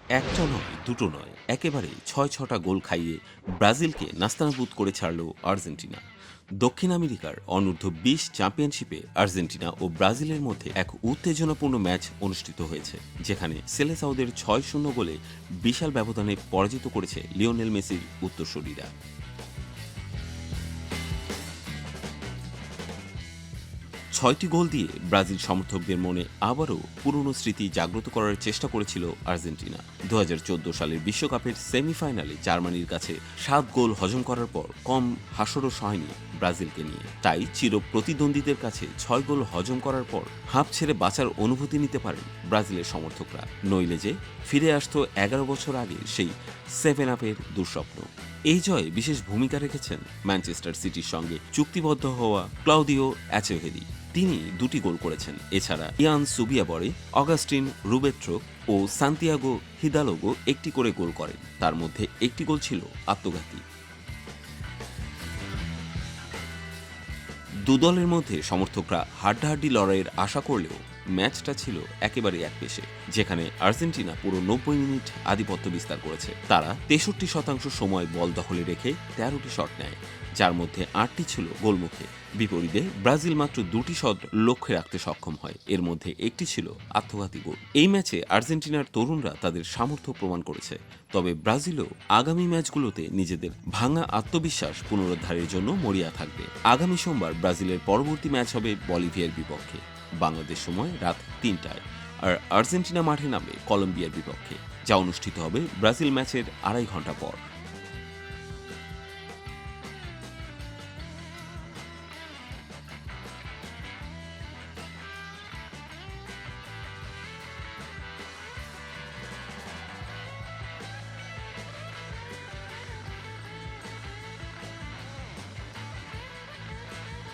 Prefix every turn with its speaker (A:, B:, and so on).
A: একটা নয়, দুটো নয়, একেবারে ৬-৬টা গোল খাইয়ে ব্রাজিলকে নাস্তানাবুদ করে ছাড়ল আর্জেন্টিনা। দক্ষিণ আমেরিকার অনূর্ধ্ব-২০ চ্যাম্পিয়নশিপে আর্জেন্টিনা ও ব্রাজিলের মধ্যে এক উত্তেজনাপূর্ণ ম্যাচ অনুষ্ঠিত হয়েছে, যেখানে সেলেসাওদের ৬-০ গোলে বিশাল ব্যবধানে পরাজিত করেছে লিওনেল মেসির উত্তরসূরিরা। ৬টি গোল দিয়ে ব্রাজিল সমর্থকদের মনে আবারও পুরনো স্মৃতি জাগ্রত করার চেষ্টা করেছিল আর্জেন্টিনা। ২০১৪ সালের বিশ্বকাপের সেমিফাইনালে জার্মানির কাছে ৭ গোল হজম করার পর কম হাস্যরস হয়নি ব্রাজিলকে নিয়ে। তাই চির প্রতিদ্বন্দ্বীদের কাছে ৬ গোল হজম করার পর হাঁপ ছেড়ে বাঁচার অনুভূতি নিতে পারেন ব্রাজিলের সমর্থকরা, নইলে যে ফিরে আসতো ১১ বছর আগে সেই 7 আপের দুঃস্বপ্ন। এই জয়ে বিশেষ ভূমিকা রেখেছেন ম্যানচেস্টার সিটির সঙ্গে চুক্তিবদ্ধ হওয়া ক্লাউদিও অ্যাচেভেরি। তিনি ২টি গোল করেছেন। এছাড়া ইয়ান সুবিয়াবরে, অগাস্টিন রুবেট্রো ও সান্তিয়াগো হিদালোগো একটি করে গোল করেন। তার মধ্যে একটি গোল ছিল আত্মঘাতী। দু দলের মধ্যে সমর্থকরা হাড্ডাহাড্ডি লড়াইয়ের আশা করলেও ম্যাচটা ছিল একেবারে একপেশে, যেখানে আর্জেন্টিনা পুরো ৯০ মিনিট আধিপত্য বিস্তার করেছে। তারা ৬৩% সময় বল দখলে রেখে ১৩টি শট নেয়, যার মধ্যে ৮টি ছিল গোলমুখে। বিপরীতে ব্রাজিল মাত্র ২টি শট লক্ষ্যে রাখতে সক্ষম হয়, এর মধ্যে একটি ছিল আত্মঘাতী গোল। এই ম্যাচে আর্জেন্টিনার তরুণরা তাদের সামর্থ্য প্রমাণ করেছে, তবে ব্রাজিলও আগামী ম্যাচগুলোতে নিজেদের ভাঙা আত্মবিশ্বাস পুনরুদ্ধারের জন্য মরিয়া থাকবে। আগামী সোমবার ব্রাজিলের পরবর্তী ম্যাচ হবে বলিভিয়ার বিপক্ষে, বাংলাদেশ সময় রাত ৩টায়। আর আর্জেন্টিনা মাঠে নামবে কলম্বিয়ার বিপক্ষে, যা অনুষ্ঠিত হবে ব্রাজিল ম্যাচের ২.৫ ঘন্টা পর।